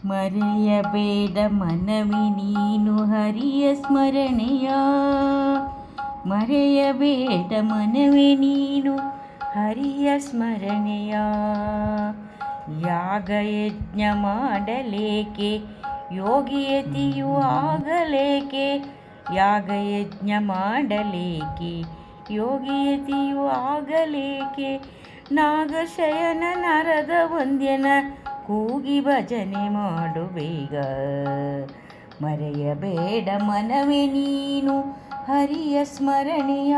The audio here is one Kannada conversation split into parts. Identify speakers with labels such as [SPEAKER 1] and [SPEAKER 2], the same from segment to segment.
[SPEAKER 1] ಮರೆಯಬೇಡ ಮನವಿ ನೀನು ಹರಿಯ ಸ್ಮರಣೆಯ. ಮರೆಯಬೇಡ ಮನವಿ ನೀನು ಹರಿಯ ಸ್ಮರಣೆಯ. ಯಾಗಯಜ್ಞ ಮಾಡಲೇಕೆ ಯೋಗಿಯತಿಯು ಆಗಲೇಕೆ. ಯಾಗಯಜ್ಞ ಮಾಡಲೇಕೆ ಯೋಗಿಯತಿಯು ಆಗಲೇಕೆ. ನಾಗಶಯನ ನರದ ವಂದ್ಯನ ಕೂಗಿ ಭಜನೆ ಮಾಡು ಬೇಗ. ಮರೆಯಬೇಡ ಮನವೇ ನೀನು ಹರಿಯ ಸ್ಮರಣೆಯ.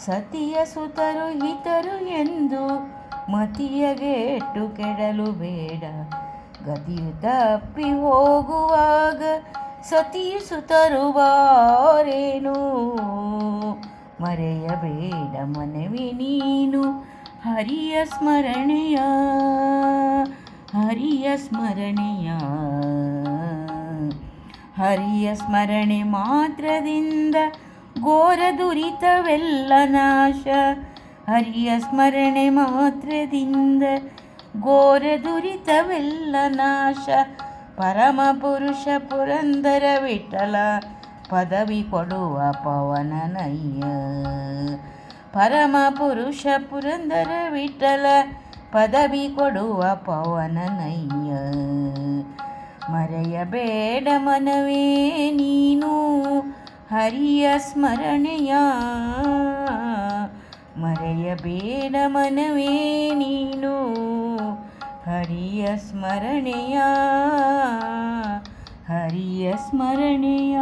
[SPEAKER 1] ಸತಿಯ ಸುತರು ಹಿತರು ಎಂದು ಮತಿಯಗೆಟ್ಟು ಕೆಡಲು ಬೇಡ. ಗತಿಯು ತಪ್ಪಿ ಹೋಗುವಾಗ ಸತಿಯು ಸುತರು ಬಾರೇನು. ಮರೆಯಬೇಡ ಮನವೇ ನೀನು ಹರಿಯ ಸ್ಮರಣೆಯ. ಹರಿಯ ಸ್ಮರಣೆಯ. ಹರಿಯ ಸ್ಮರಣೆ ಮಾತ್ರದಿಂದ ಘೋರ ದುರಿತವೆಲ್ಲ ನಾಶ. ಹರಿಯ ಸ್ಮರಣೆ ಮಾತ್ರದಿಂದ ಘೋರ ದುರಿತವೆಲ್ಲ ನಾಶ. ಪರಮ ಪುರುಷ ಪುರಂದರ ವಿಠಲ ಪದವಿ ಕೊಡುವ ಪವನನಯ್ಯ. ಪರಮ ಪುರುಷ ಪುರಂದರ ವಿಠಲ ಪದವಿ ಕೊಡುವ ಪವನನಯ್ಯ. ಮರೆಯಬೇಡ ಮನವೇ ನೀನು ಹರಿಯ ಸ್ಮರಣೆಯ. ಮರೆಯಬೇಡ ಮನವೇ ನೀನು ಹರಿಯ ಸ್ಮರಣೆಯ. ಹರಿಯ ಸ್ಮರಣೆಯ.